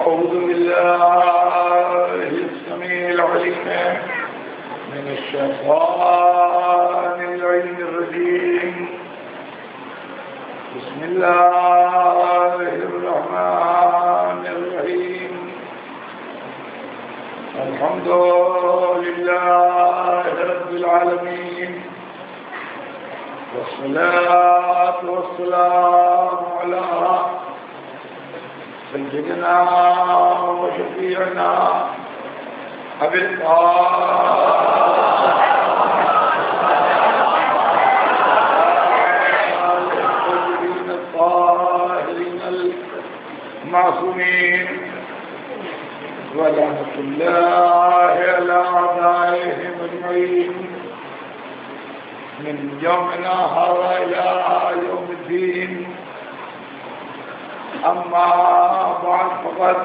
أعوذ بالله السميع العليم من الشيطان اللعين الرجيم. بسم الله الرحمن الرحيم. الحمد لله رب العالمين، والصلاة والسلام على سيدنا وشفيعنا أبي الطاهرين الطاهرين المعصومين، ولعنة الله على أعدائهم أجمعين من يومنا هذا إلى يوم الدين. أما بعد فقد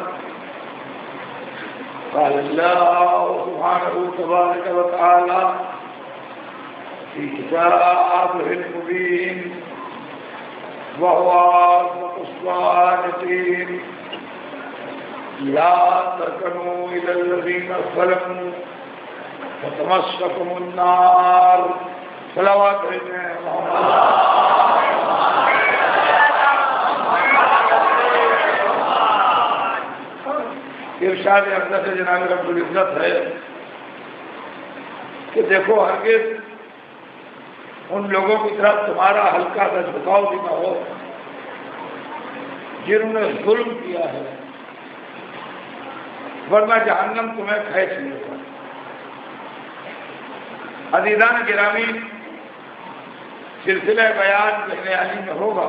قال الله سبحانه تبارك وتعالى في كتابه المبين وهو أصدق الصادقين: لا تركنوا إلى الذين ظلموا فتمسكم النار. صلوات ارشاد اقدس جناب رب العزت ہے کہ دیکھو ہرگز ان لوگوں کی طرف تمہارا ہلکا سا جھکاؤ بھی نہ ہو جنہوں نے ظلم کیا ہے، ورنہ جہنم تمہیں کھینچ لے گا. عزیزان گرامی، سلسلہ بیان کہنے علی میں ہوگا.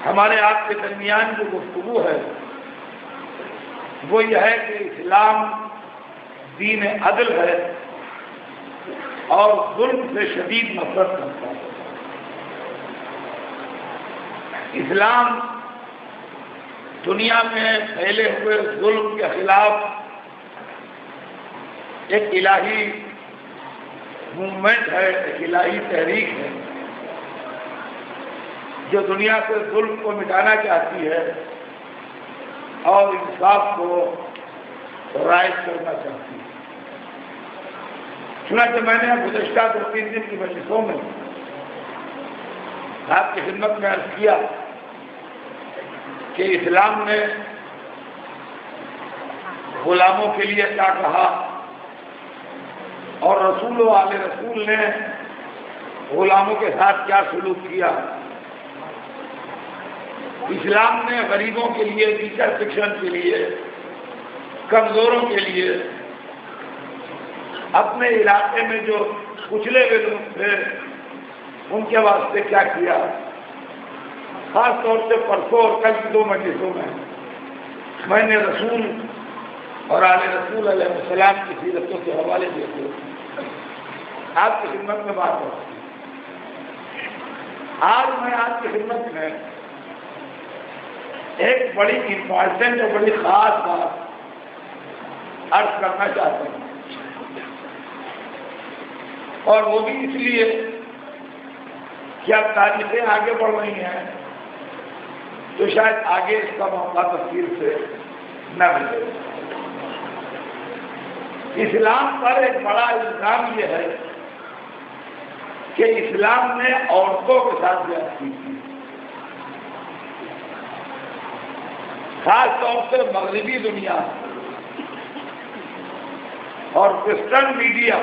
ہمارے آپ کے درمیان جو گفتگو ہے وہ یہ ہے کہ اسلام دین عدل ہے اور ظلم سے شدید نفرت کرتا ہے. اسلام دنیا میں پھیلے ہوئے ظلم کے خلاف ایک الہی موومنٹ ہے، ایک الہی تحریک ہے جو دنیا سے ظلم کو مٹانا چاہتی ہے اور انصاف کو رائج کرنا چاہتی ہے. چنانچہ میں نے گزشتہ 2-3 دن کی مجلسوں میں آپ کی خدمت میں عرض کیا کہ اسلام نے غلاموں کے لیے کیا کہا اور رسول و آل رسول نے غلاموں کے ساتھ کیا سلوک کیا. اسلام نے غریبوں کے لیے، ٹیچر سیکشن کے لیے، کمزوروں کے لیے، اپنے علاقے میں جو کچلے ہوئے لوگ تھے ان کے واسطے کیا کیا. خاص طور سے پرسوں اور کل کی 2 مجلسوں میں نے رسول اور آل رسول علیہ السلام کی سیرتوں کے حوالے دیے تھے. آپ کی خدمت میں بات ہو. آج میں آپ کی خدمت میں ایک بڑی امپارٹنٹ اور بڑی خاص بات عرض کرنا چاہتا ہوں، اور وہ بھی اس لیے کہ اب تاریخیں آگے بڑھ رہی ہیں تو شاید آگے اس کا موقع تفصیل سے نہ ملے. اسلام پر ایک بڑا الزام یہ ہے کہ اسلام نے عورتوں کے ساتھ زیادتی کی. خاص طور سے مغربی دنیا اور ویسٹرن میڈیا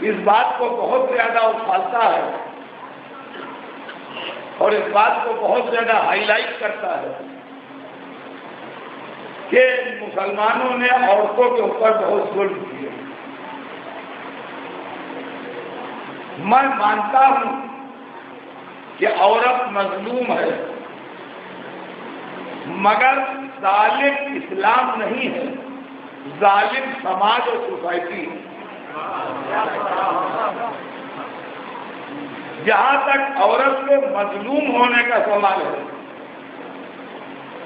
اس بات کو بہت زیادہ اچھالتا ہے اور اس بات کو بہت زیادہ ہائی لائٹ کرتا ہے کہ مسلمانوں نے عورتوں کے اوپر بہت ظلم کیے. میں مانتا ہوں کہ عورت مظلوم ہے، مگر ظالم اسلام نہیں ہے، ظالم سماج اور سوسائٹی ہے. جہاں تک عورت کے مظلوم ہونے کا سوال ہے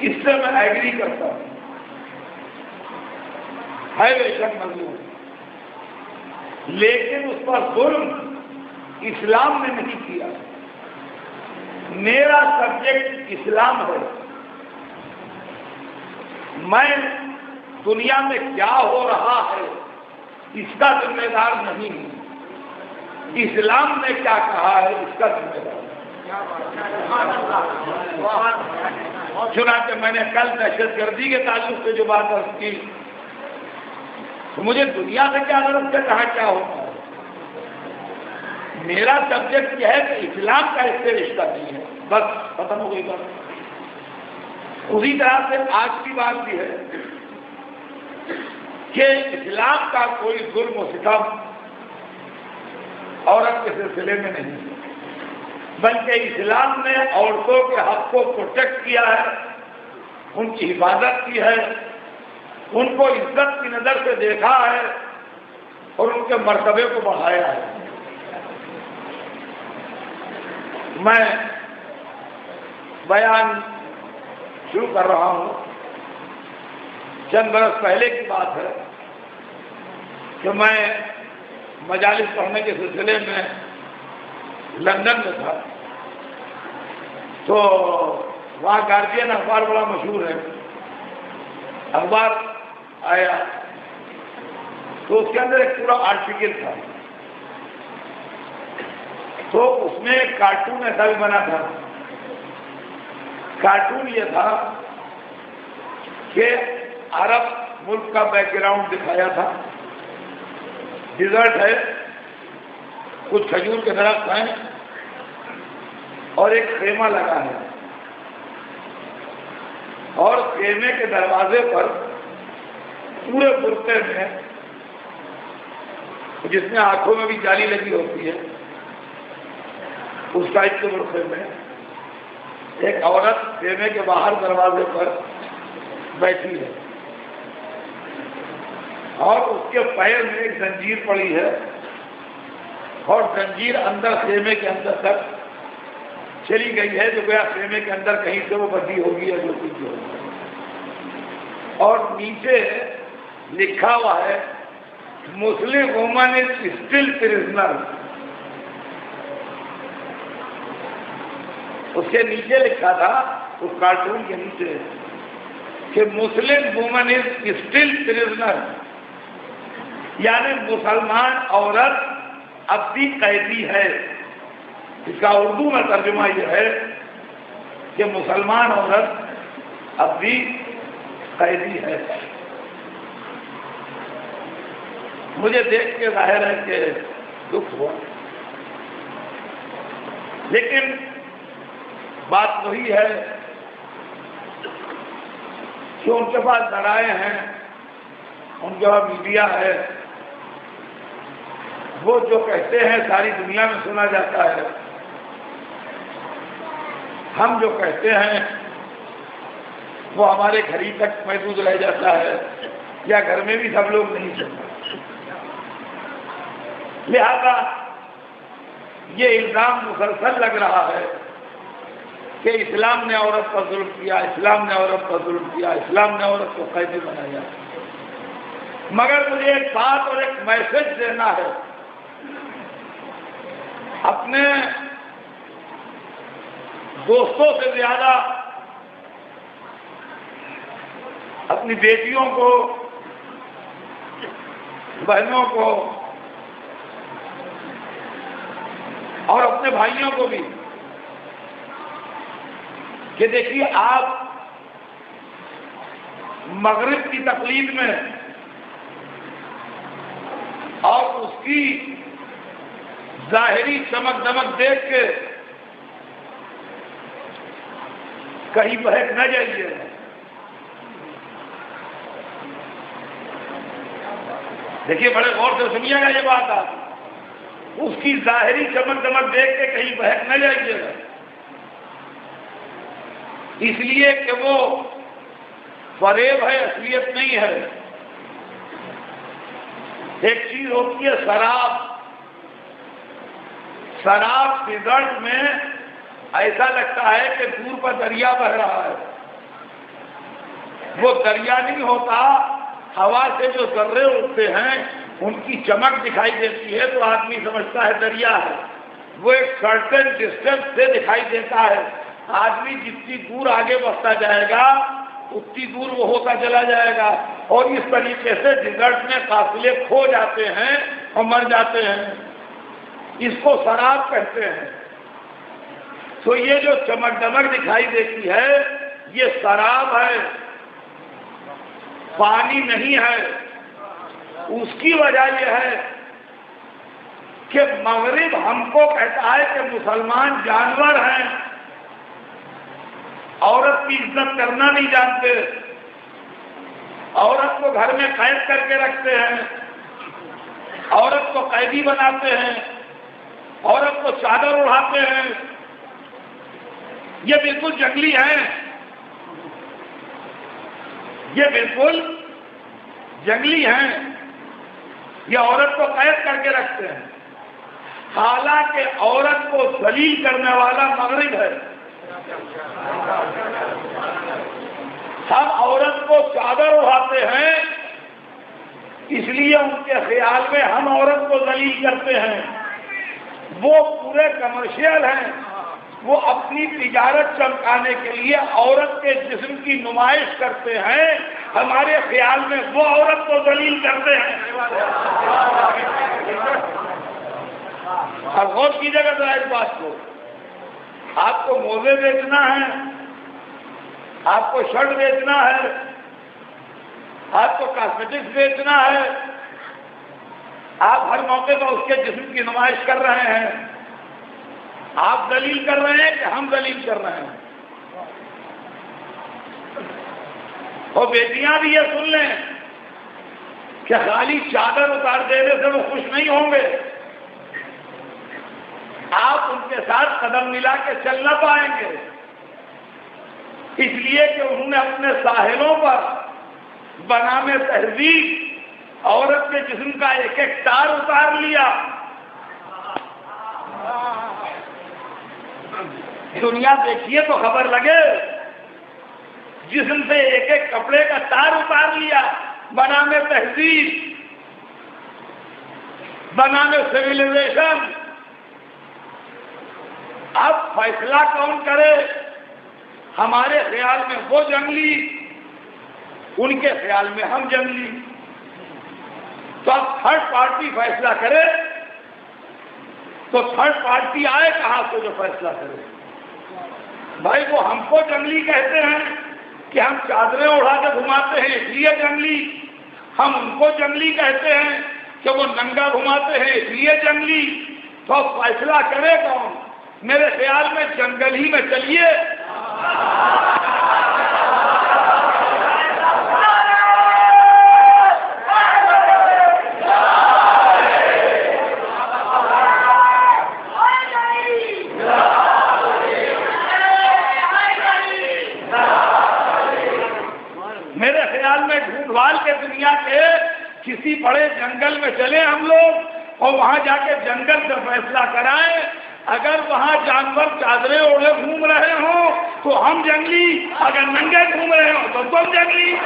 اس سے میں ایگری کرتا ہوں، ہے بے شک مظلوم، لیکن اس پر ظلم اسلام نے نہیں کیا. میرا سبجیکٹ اسلام ہے میں دنیا میں کیا ہو رہا ہے اس کا ذمہ دار نہیں ہوں، اسلام نے کیا کہا ہے اس کا ذمہ دار ہوں۔ چنانچہ میں نے کل دہشت گردی کے تعلق سے جو بات عرض کی، تو مجھے دنیا سے کیا غرض سے کہا کیا ہوتا ہے، میرا سبجیکٹ یہ ہے کہ اسلام کا اس سے رشتہ نہیں ہے، بس ختم ہو گئی بات۔ اسی طرح سے آج کی بات بھی ہے کہ اسلام کا کوئی ظلم و ستم عورت کے سلسلے میں نہیں، بلکہ اسلام نے عورتوں کے حق کو پروٹیکٹ کیا ہے، ان کی حفاظت کی ہے، ان کو عزت کی نظر سے دیکھا ہے اور ان کے مرتبے کو بڑھایا ہے۔ میں بیان شروع کر رہا ہوں، چند برس پہلے کی بات ہے کہ میں مجالس پڑھنے کے سلسلے میں لندن میں تھا، تو وہاں گارجین اخبار بڑا مشہور ہے، اخبار آیا تو اس کے اندر ایک پورا آرٹیکل تھا، تو اس میں ایک کارٹون ایسا بھی بنا تھا۔ کارٹون یہ تھا کہ عرب ملک کا بیک گراؤنڈ دکھایا تھا، ڈیزرٹ ہے، کچھ کھجور کے درخت ہیں اور ایک خیمہ لگا ہے، اور خیمے کے دروازے پر پورے برقعے میں، جس میں آنکھوں میں بھی جالی لگی ہوتی ہے، اس ٹائپ کے برقعے میں ایک عورت خیمے کے باہر دروازے پر بیٹھی ہے، اور اس کے پیر میں ایک زنجیر پڑی ہے، اور زنجیر اندر خیمے کے اندر تک چلی گئی ہے، جو گیا خیمے کے اندر کہیں سے وہ بندھی ہوگی یا جو کچھ ہوگی، اور نیچے لکھا ہوا ہے Muslim woman is still prisoner. اس کے نیچے لکھا تھا، اس کارٹون کے نیچے، کہ Muslim woman is still prisoner, یعنی مسلمان عورت اب بھی قیدی ہے۔ اس کا اردو میں ترجمہ یہ ہے کہ مسلمان عورت اب بھی قیدی ہے۔ مجھے دیکھ کے ظاہر ہے کہ دکھ ہوا، لیکن بات وہی ہے کہ ان کے پاس ذرائع ہیں، ان کے پاس میڈیا ہے، وہ جو کہتے ہیں ساری دنیا میں سنا جاتا ہے، ہم جو کہتے ہیں وہ ہمارے گھر ہی تک محدود رہ جاتا ہے، یا گھر میں بھی سب لوگ نہیں سنتے۔ لہذا یہ الزام مسلسل لگ رہا ہے کہ اسلام نے عورت پر ظلم کیا، اسلام نے عورت پر ظلم کیا، اسلام نے عورت کو قیدی بنایا۔ مگر مجھے ایک بات اور ایک میسج دینا ہے اپنے دوستوں سے زیادہ، اپنی بیٹیوں کو، بہنوں کو اور اپنے بھائیوں کو بھی، کہ دیکھیے آپ مغرب کی تقلید میں اور اس کی ظاہری چمک دمک دیکھ کے کہیں بہک نہ جائیے۔ دیکھیے بڑے غور سے سنیے گا یہ بات، آپ اس کی ظاہری چمک دمک دیکھ کے کہیں بہک نہ جائیے گا، اس لیے کہ وہ فریب ہے، اصلیت نہیں ہے۔ ایک چیز ہوتی ہے شراب، شراب ڈیزرٹ میں ایسا لگتا ہے کہ دور پر دریا بہ رہا ہے، وہ دریا نہیں ہوتا، ہوا سے جو ذرے اٹھتے ہیں ان کی چمک دکھائی دیتی ہے تو آدمی سمجھتا ہے دریا ہے، وہ ایک سرٹن ڈسٹینس سے دکھائی دیتا ہے۔ آدمی جتنی دور آگے بڑھتا جائے گا اتنی دور وہ ہوتا چلا جائے گا، اور اس طریقے سے ڈیزرٹ میں قافلے کھو جاتے ہیں اور مر جاتے ہیں۔ اس کو سراب کہتے ہیں۔ تو یہ جو چمک دمک دکھائی دیتی ہے یہ سراب ہے، پانی نہیں ہے۔ اس کی وجہ یہ ہے کہ مغرب ہم کو کہتا ہے کہ مسلمان جانور ہیں، عورت کی عزت کرنا نہیں جانتے، عورت کو گھر میں قید کر کے رکھتے ہیں، عورت کو قیدی بناتے ہیں، عورت کو چادر اڑاتے ہیں۔ یہ بالکل جنگلی ہیں، یہ بالکل جنگلی ہیں، یہ عورت کو قید کر کے رکھتے ہیں، حالانکہ عورت کو ذلیل کرنے والا مغرب ہے۔ ہم عورت کو چادر اڑاتے ہیں، اس لیے ان کے خیال میں ہم عورت کو ذلیل کرتے ہیں۔ وہ پورے کمرشل ہیں، وہ اپنی تجارت چمکانے کے لیے عورت کے جسم کی نمائش کرتے ہیں، ہمارے خیال میں وہ عورت کو ذلیل کرتے ہیں۔ اور غور کیجیے گا ذرا اس بات کو، آپ کو موزے بیچنا ہے، آپ کو شرٹ بیچنا ہے، آپ کو کاسمیٹکس بیچنا ہے، آپ ہر موقع پر اس کے جسم کی نمائش کر رہے ہیں، آپ دلیل کر رہے ہیں کہ ہم دلیل کر رہے ہیں۔ اور بیٹیاں بھی یہ سن لیں کہ خالی چادر اتار دینے سے وہ خوش نہیں ہوں گے، آپ ان کے ساتھ قدم ملا کے چل نہ پائیں گے، اس لیے کہ انہوں نے اپنے ساحلوں پر بنام تہذیب عورت کے جسم کا ایک ایک تار اتار لیا۔ دنیا دیکھیے تو خبر لگے، جسم سے ایک ایک کپڑے کا تار اتار لیا بنام تہذیب، بنام سویلائزیشن۔ اب فیصلہ کون کرے؟ ہمارے خیال میں وہ جنگلی، ان کے خیال میں ہم جنگلی۔ تو اب تھرڈ پارٹی فیصلہ کرے تو تھرڈ پارٹی آئے کہاں سے جو فیصلہ کرے؟ بھائی وہ ہم کو جنگلی کہتے ہیں کہ ہم چادریں اڑا کے گھماتے ہیں اس لیے جنگلی، ہم ان کو جنگلی کہتے ہیں کہ وہ ننگا گھماتے ہیں اس لیے جنگلی۔ تو اب فیصلہ کرے کون؟ میرے خیال میں جنگل ہی میں چلیے۔ میرے خیال میں ڈھونڈوال کے دنیا کے کسی بڑے جنگل میں چلے ہم لوگ اور وہاں جا کے جنگل سے فیصلہ کرائیں۔ اگر وہاں جانور چادریں اوڑھے گھوم رہے ہوں تو ہم جنگلی، اگر ننگے گھوم رہے ہوں تو تم جنگلی۔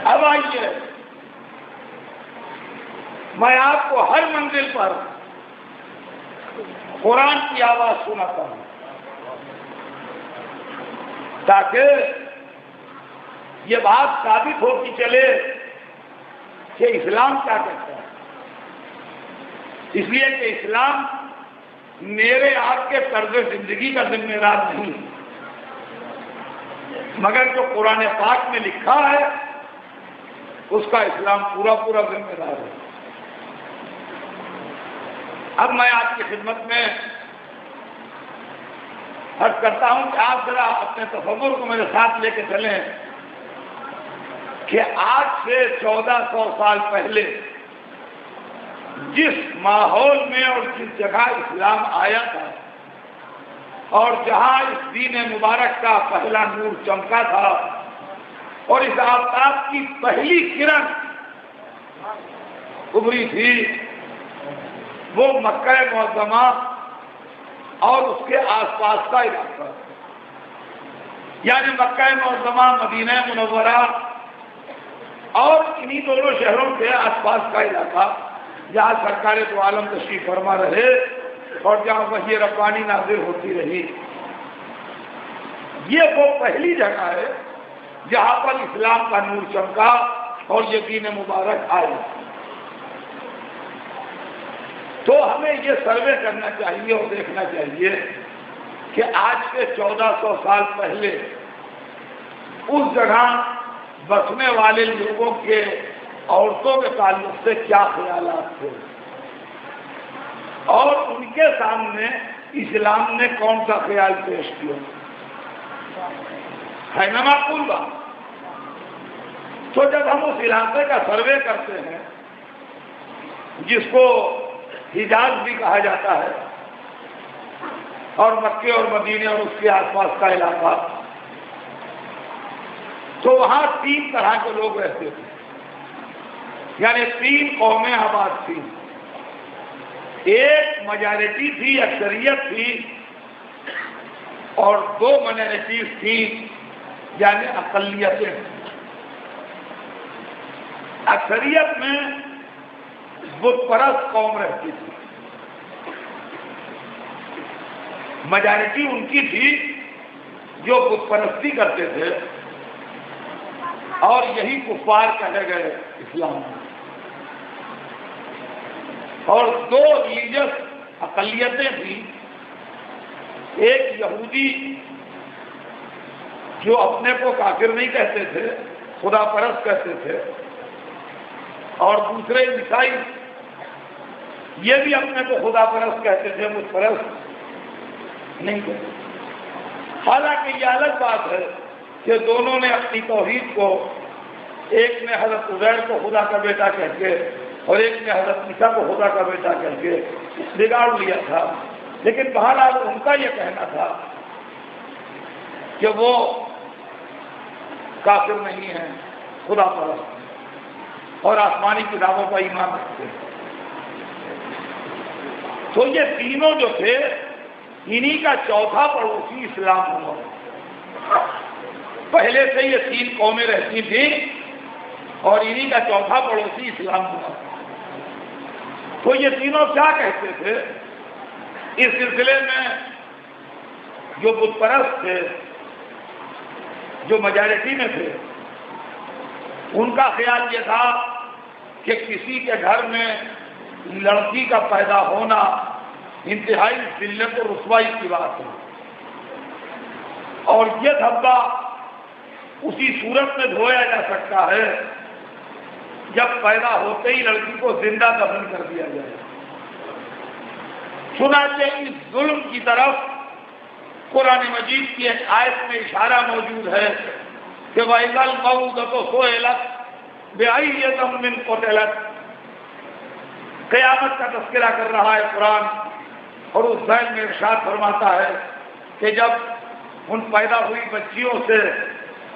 اب آئیے، میں آپ کو ہر منزل پر قرآن کی آواز سناتا ہوں تاکہ یہ بات ثابت ہوتی چلے کہ اسلام کیا کہتا ہے۔ اس لیے کہ اسلام میرے آپ کے طرز زندگی کا ذمہ دار نہیں، مگر جو قرآن پاک میں لکھا ہے اس کا اسلام پورا پورا ذمہ دار ہے۔ اب میں آپ کی خدمت میں عرض کرتا ہوں کہ آپ ذرا اپنے تصور کو میرے ساتھ لے کے چلیں کہ آج سے 1400 سال پہلے جس ماحول میں اور جس جگہ اسلام آیا تھا اور جہاں اس دین مبارک کا پہلا نور چمکا تھا، اور اس آفتاب کی پہلی کرن ابھری تھی وہ مکہ معظمہ اور اس کے آس پاس کا علاقہ، یعنی مکہ معظمہ، مدینہ منورہ اور انہی دونوں شہروں کے آس پاس کا علاقہ جہاں سرکار دو عالم تشریف فرما رہے اور جہاں وحی ربانی نازل ہوتی رہی۔ یہ وہ پہلی جگہ ہے جہاں پر اسلام کا نور چمکا اور یہ دین مبارک آئے۔ تو ہمیں یہ سروے کرنا چاہیے اور دیکھنا چاہیے کہ آج سے 1400 سال پہلے اس جگہ بسنے والے لوگوں کے عورتوں کے تعلق سے کیا خیالات تھے اور ان کے سامنے اسلام نے کون سا خیال پیش کیا ہے نا معقول بات؟ تو جب ہم اس علاقے کا سروے کرتے ہیں جس کو حجاز بھی کہا جاتا ہے اور مکے اور مدینے اور اس کے آس پاس کا علاقہ، تو وہاں 3 طرح کے لوگ رہتے تھے، یعنی 3 قومیں آباد تھیں۔ ایک میجارٹی تھی، اکثریت تھی، اور 2 مائنورٹیز تھی یعنی اقلیتیں۔ اکثریت میں بت پرست قوم رہتی تھی، میجارٹی ان کی تھی جو بت پرستی کرتے تھے، اور یہی کفار کہے گئے اسلام میں۔ اور 2 ریلیجس اقلیتیں تھیں، ایک یہودی جو اپنے کو کافر نہیں کہتے تھے، خدا پرست کہتے تھے، اور دوسرے عیسائی، یہ بھی اپنے کو خدا پرست کہتے تھے، بت پرست نہیں کہتے۔ حالانکہ یہ الگ بات ہے کہ دونوں نے اپنی توحید کو، ایک نے حضرت عزیر کو خدا کا بیٹا کہہ کے اور ایک نے حضرت عیسیٰ کو خدا کا بیٹا کہہ کے بگاڑ لیا تھا، لیکن بہرحال ان کا یہ کہنا تھا کہ وہ کافر نہیں ہیں، خدا پرست اور آسمانی کتابوں کا ایمان رکھتے ہیں۔ تو یہ تینوں جو تھے، انہی کا چوتھا پڑوسی اسلام ہوا۔ پہلے سے یہ 3 قومیں رہتی تھیں اور انہی کا چوتھا پڑوسی اسلام ہوا۔ تو یہ تینوں کیا کہتے تھے اس سلسلے میں؟ جو بت پرست تھے، جو میجارٹی میں تھے، ان کا خیال یہ تھا کہ کسی کے گھر میں لڑکی کا پیدا ہونا انتہائی ذلت و رسوائی کی بات ہے، اور یہ دھبا اسی صورت میں دھویا جا سکتا ہے جب پیدا ہوتے ہی لڑکی کو زندہ دفن کر دیا جائے۔ چنانچہ اس ظلم کی طرف قرآن مجید کی ایک آیت میں اشارہ موجود ہے کہ وَإِذَا الْمَوْءُودَةُ سُئِلَتْ بِأَيِّ ذَنبٍ قُتِلَتْ، قیامت کا تذکرہ کر رہا ہے قرآن، اور اس ذیل میں ارشاد فرماتا ہے کہ جب ان پیدا ہوئی بچیوں سے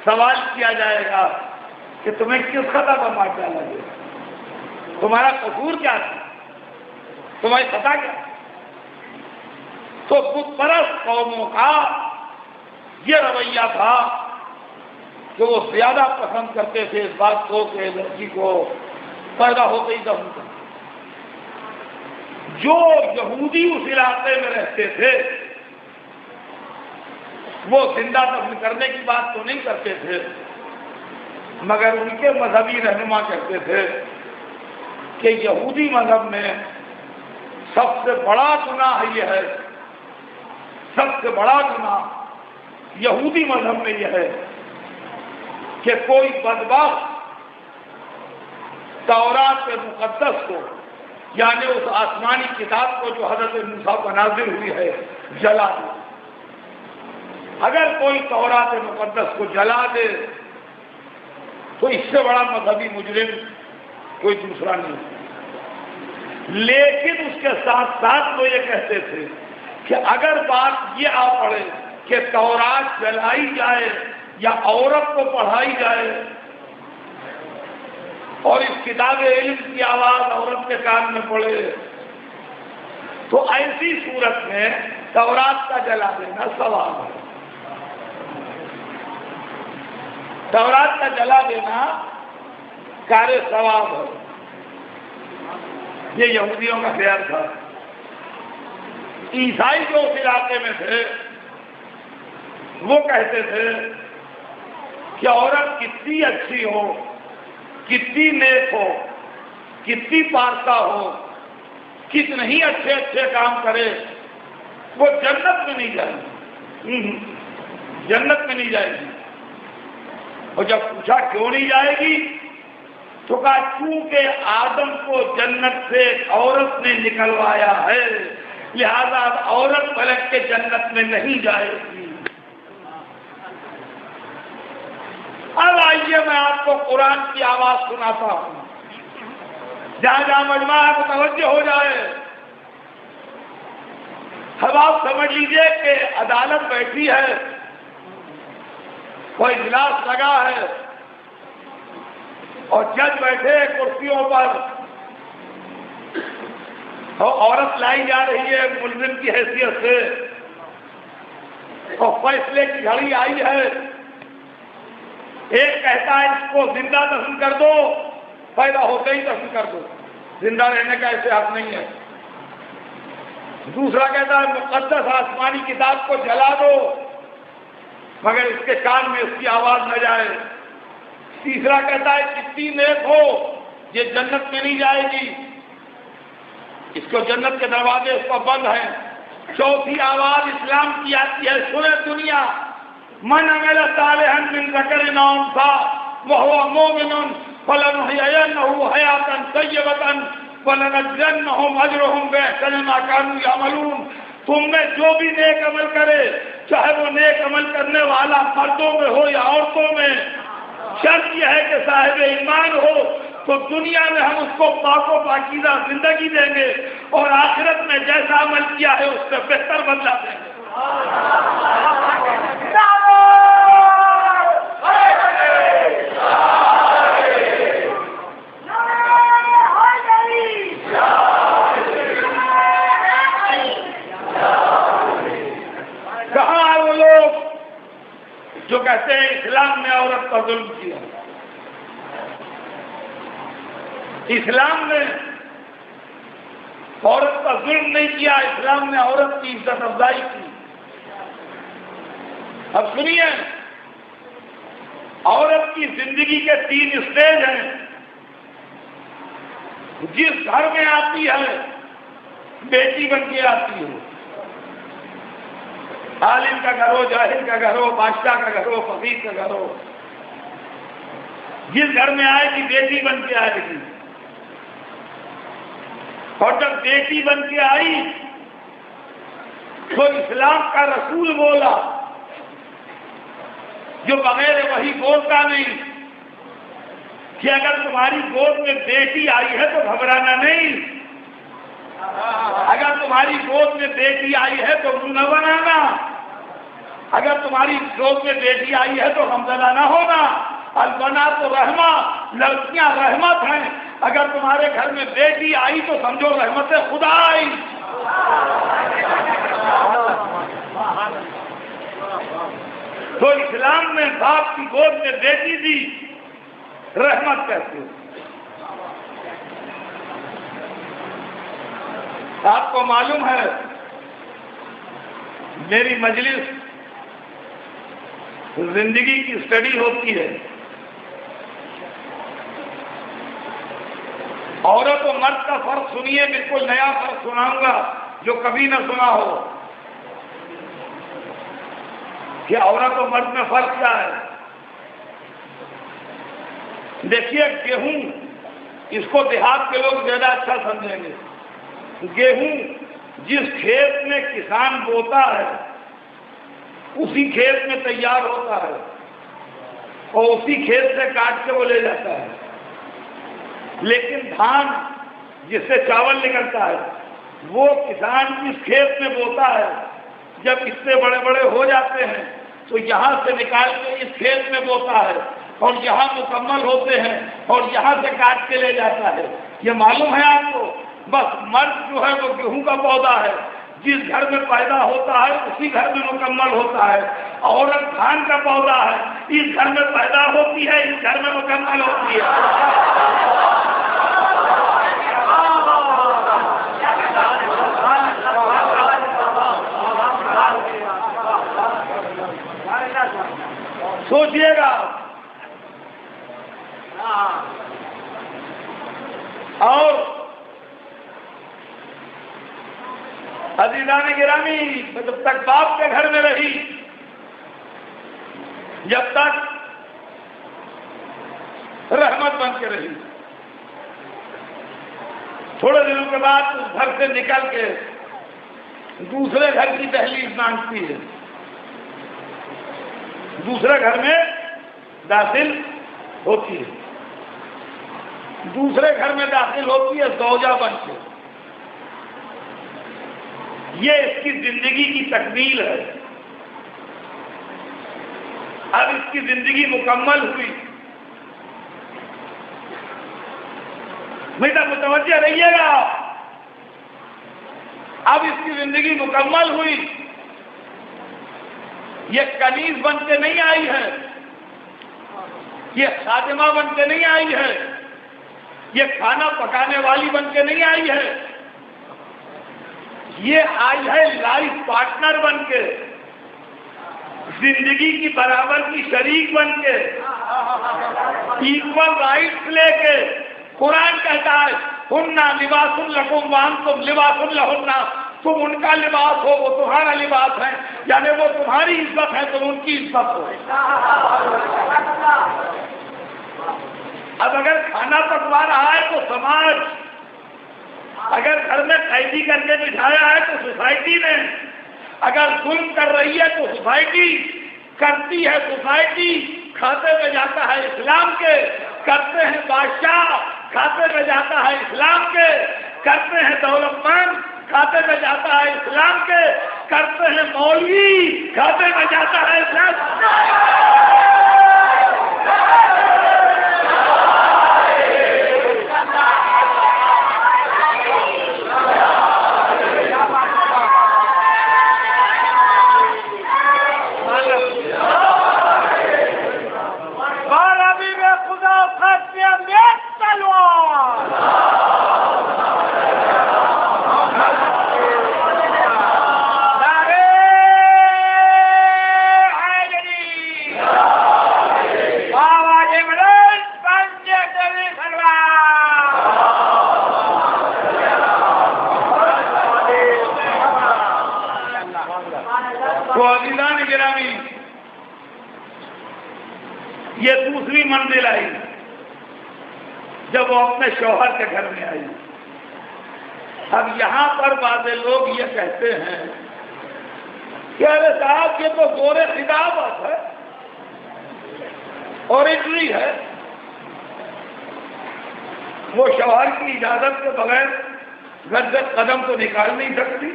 سوال کیا جائے گا کہ تمہیں کس خطا پر مار ڈالا گیا، تمہارا قصور کیا تھا، تمہاری خطا کیا؟ تو بت پرست قوموں کا یہ رویہ تھا کہ وہ زیادہ پسند کرتے تھے اس بات کو کہ لڑکی کو پیدا ہوتے ہی دفن کر۔ جو یہودی اس علاقے میں رہتے تھے وہ زندہ دفن کرنے کی بات تو نہیں کرتے تھے، مگر ان کے مذہبی رہنما کہتے تھے کہ یہودی مذہب میں سب سے بڑا گناہ یہ ہے، سب سے بڑا گناہ یہودی مذہب میں یہ ہے کہ کوئی بدبخت تورات مقدس کو، یعنی اس آسمانی کتاب کو جو حضرت موسیٰ پر نازل ہوئی ہے، جلا دے۔ اگر کوئی تورات مقدس کو جلا دے تو اس سے بڑا مذہبی مجرم کوئی دوسرا نہیں۔ لیکن اس کے ساتھ ساتھ وہ یہ کہتے تھے کہ اگر بات یہ آ پڑے کہ تورات جلائی جائے یا عورت کو پڑھائی جائے اور اس کتاب علم کی آواز عورت کے کان میں پڑے، تو ایسی صورت میں تورات کا جلا دینا ثواب ہے۔ تورات کا جلا دینا کار ثواب ہے۔ یہ یہودیوں کا خیال تھا۔ عیسائی جو اس علاقے میں تھے وہ کہتے تھے کہ عورت کتنی اچھی ہو، کتنی نیک ہو، کتنی پارسا ہو، کتنے ہی اچھے اچھے کام کرے، وہ جنت میں نہیں جائے گی، جنت میں نہیں جائے گی۔ اور جب پوچھا کیوں نہیں جائے گی تو کہا چونکہ آدم کو جنت سے عورت نے نکلوایا ہے، لہذا اب عورت پلٹ کے جنت میں نہیں جائے گی۔ اب آئیے میں آپ کو قرآن کی آواز سناتا ہوں، جہاں جہاں مجمع ہے متوجہ ہو جائے۔ اب آپ سمجھ لیجیے کہ عدالت بیٹھی ہے، کوئی اجلاس لگا ہے اور جج بیٹھے کرسیوں پر، اور عورت لائی جا رہی ہے ملزم کی حیثیت سے، اور فیصلے کی گھڑی آئی ہے۔ ایک کہتا ہے اس کو زندہ دفن کر دو، پیدا ہوتے ہی دفن کر دو، زندہ رہنے کا ایسے حق نہیں ہے۔ دوسرا کہتا ہے مقدس آسمانی کتاب کو جلا دو مگر اس کے کان میں اس کی آواز نہ جائے۔ تیسرا کہتا ہے کتنی نیک ہو، یہ جنت میں نہیں جائے گی، اس کو جنت کے دروازے اس کو بند ہیں۔ چوتھی آواز اسلام کی آتی ہے، سنے دنیا، من عمل صالحا من ذکر او انثی وهو مؤمن فلنحيينه حیاة طیبة ولنجزینہم اجرہم بأحسن ما كانوا یعملون۔ تم میں جو بھی نیک عمل کرے، چاہے وہ نیک عمل کرنے والا مردوں میں ہو یا عورتوں میں، شرط یہ ہے کہ صاحب ایمان ہو، تو دنیا میں ہم اس کو پاک و پاکیزہ زندگی دیں گے اور آخرت میں جیسا عمل کیا ہے اس سے بہتر بدلہ دیں گے۔ کہاں وہ لوگ جو کہتے ہیں اسلام نے عورت پر ظلم کیا؟ اسلام نے عورت پر ظلم نہیں کیا، اسلام نے عورت کی عزت افزائی کی۔ اب سنیے، عورت کی زندگی کے 3 اسٹیج ہیں۔ جس گھر میں آتی ہے بیٹی بن کے آتی ہے، عالم کا گھر ہو، جاہل کا گھر ہو، بادشاہ کا گھر ہو، فقیر کا گھر ہو، جس گھر میں آئے گی بیٹی بن کے آئے گی۔ اور جب بیٹی بن کے آئی تو اسلام کا رسول بولا جو بغیر وہی بولتا نہیں کہ اگر تمہاری گود میں بیٹی آئی ہے تو گھبرانا نہیں، اگر تمہاری گود میں بیٹی آئی ہے تو منہ نہ بنانا، اگر تمہاری گود میں بیٹی آئی ہے تو غمزدہ نہ ہونا۔ البنات رحمہ، لڑکیاں رحمت ہیں، اگر تمہارے گھر میں بیٹی آئی تو سمجھو رحمت خدا آئی۔ تو اسلام نے باپ کی گود میں بیٹی دی، رحمت کہتے ہیں۔ آپ کو معلوم ہے میری مجلس زندگی کی اسٹڈی ہوتی ہے، عورت و مرد کا فرق سنیے، بالکل نیا فرق سناؤں گا جو کبھی نہ سنا ہو کہ عورت و مرد میں فرق کیا ہے۔ دیکھیے گیہوں، اس کو دیہات کے لوگ زیادہ اچھا سمجھیں گے۔ گیہوں جس کھیت میں کسان بوتا ہے اسی کھیت میں تیار ہوتا ہے اور اسی کھیت سے کاٹ کے وہ لے جاتا ہے، لیکن دھان جس سے چاول نکلتا ہے وہ کسان اس کھیت میں بوتا ہے، جب اس سے بڑے بڑے ہو جاتے ہیں تو یہاں سے نکال کے اس کھیت میں بوتا ہے اور یہاں مکمل ہوتے ہیں اور یہاں سے کاٹ کے لے جاتا ہے. یہ معلوم ہے آپ کو؟ بس مرد جو ہے وہ گیہوں کا پودا ہے، جس گھر میں پیدا ہوتا ہے اسی گھر میں مکمل ہوتا ہے. عورت دھان کا پودا ہے، اس گھر میں پیدا ہوتی ہے اس گھر میں مکمل ہوتی ہے. سوچئے گا. اور عزیزان گرامی، جب تک باپ کے گھر میں رہی، جب تک رحمت بن کے رہی، تھوڑے دنوں کے بعد اس گھر سے نکل کے دوسرے گھر کی دہلیز مانگتی ہے، دوسرے گھر میں داخل ہوتی ہے، دوسرے گھر میں داخل ہوتی ہے زوجہ بن کے. یہ اس کی زندگی کی تکمیل ہے. اب اس کی زندگی مکمل ہوئی. بیٹا متوجہ رہیے گا، اب اس کی زندگی مکمل ہوئی. یہ کنیز بن کے نہیں آئی ہے، یہ خادمہ بن کے نہیں آئی ہے، یہ کھانا پکانے والی بن کے نہیں آئی ہے، یہ آئی ہے لائف پارٹنر بن کے، زندگی کی برابر کی شریک بن کے، ایکول رائٹس لے کے. قرآن کہتا ہے ہننا لباس لکم وانتم لباس لہن، تم ان کا لباس ہو وہ تمہارا لباس ہے، یعنی وہ تمہاری عزت ہے تم ان کی عزت ہو. اب اگر کھانا پکوا رہا ہے تو سماج، اگر گھر میں قیدی کر کے بٹھایا ہے تو سوسائٹی نے، اگر ظلم کر رہی ہے تو سوسائٹی کرتی ہے. سوسائٹی کھاتے میں جاتا ہے اسلام کے، کرتے ہیں بادشاہ، کھاتے میں جاتا ہے اسلام کے، کرتے ہیں دولت مند، کھاتے میں جاتا ہے اسلام کے، کرتے ہیں مولوی، کھاتے میں جاتا ہے اسلام. یہ دوسری منزل آئی جب وہ اپنے شوہر کے گھر میں آئی. اب یہاں پر بعض لوگ یہ کہتے ہیں کہ ارے صاحب یہ تو گورے خطابت ہے، اوریجنری ہے، وہ شوہر کی اجازت کے بغیر گھر سے قدم تو نکال نہیں سکتی.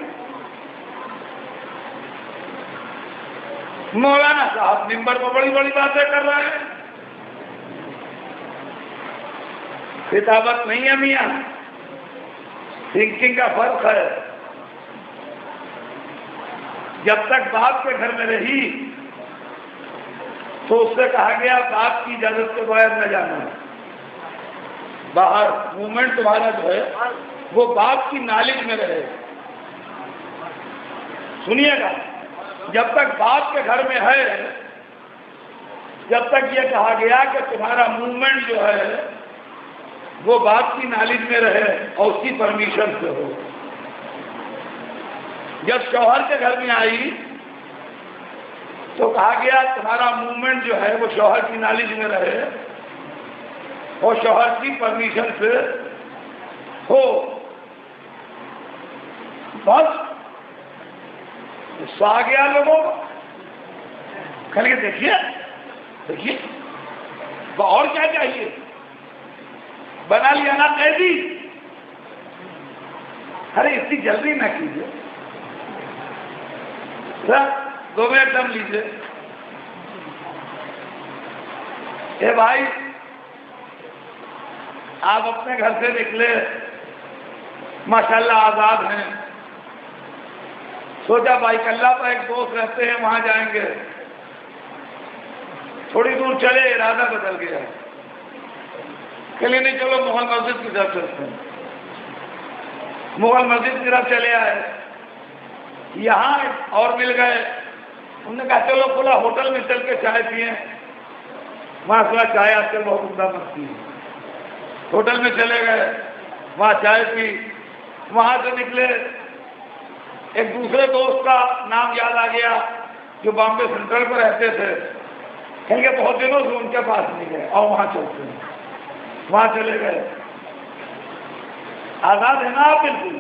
مولانا صاحب ممبر پر بڑی بڑی باتیں کر رہے ہیں. خطابت نہیں ہے میاں، تھنکنگ کا فرق ہے. جب تک باپ کے گھر میں رہی تو اس سے کہا گیا باپ کی اجازت کے بغیر نہ جانا، باہر موومنٹ تمہارا جو ہے وہ باپ کی نالج میں رہے. سنیے گا، جب تک باپ کے گھر میں ہے، جب تک یہ کہا گیا کہ تمہارا موومنٹ جو ہے وہ باپ کی نالج میں رہے اور اس کی پرمیشن سے ہو. جب شوہر کے گھر میں آئی تو کہا گیا تمہارا موومنٹ جو ہے وہ شوہر کی نالج میں رہے اور شوہر کی پرمیشن سے ہو. بس غصہ آ گیا لوگوں کو. کھل کے دیکھیے اور کیا چاہیے، بنا لیا نا قیدی. ارے اتنی جلدی نہ کیجیے، 2 منٹ دم لیجیے. اے بھائی آپ اپنے گھر سے نکلے ماشاءاللہ آزاد ہیں، سوچا بھائی کلّا پر ایک دوست رہتے ہیں وہاں جائیں گے، تھوڑی دور چلے ارادہ بدل گیا، چلے نہیں چلو مغل مسجد کی طرف چلتے ہیں، مغل مسجد کی طرف چلے آئے، یہاں اور مل گئے، انہوں نے کہا چلو کھلا ہوٹل میں چل کے چائے پیئیں، ماشاءاللہ چائے آج کل بہت عمدہ بنتی ہے، ہوٹل میں چلے گئے وہاں چائے پی، وہاں سے نکلے ایک دوسرے دوست کا نام یاد آ گیا جو بامبے سینٹرل پر رہتے تھے، کہیں گے بہت دنوں سے ان کے پاس نہیں گئے اور وہاں چلتے ہیں، وہاں چلے گئے، آزاد ہے نا آپ بالکل،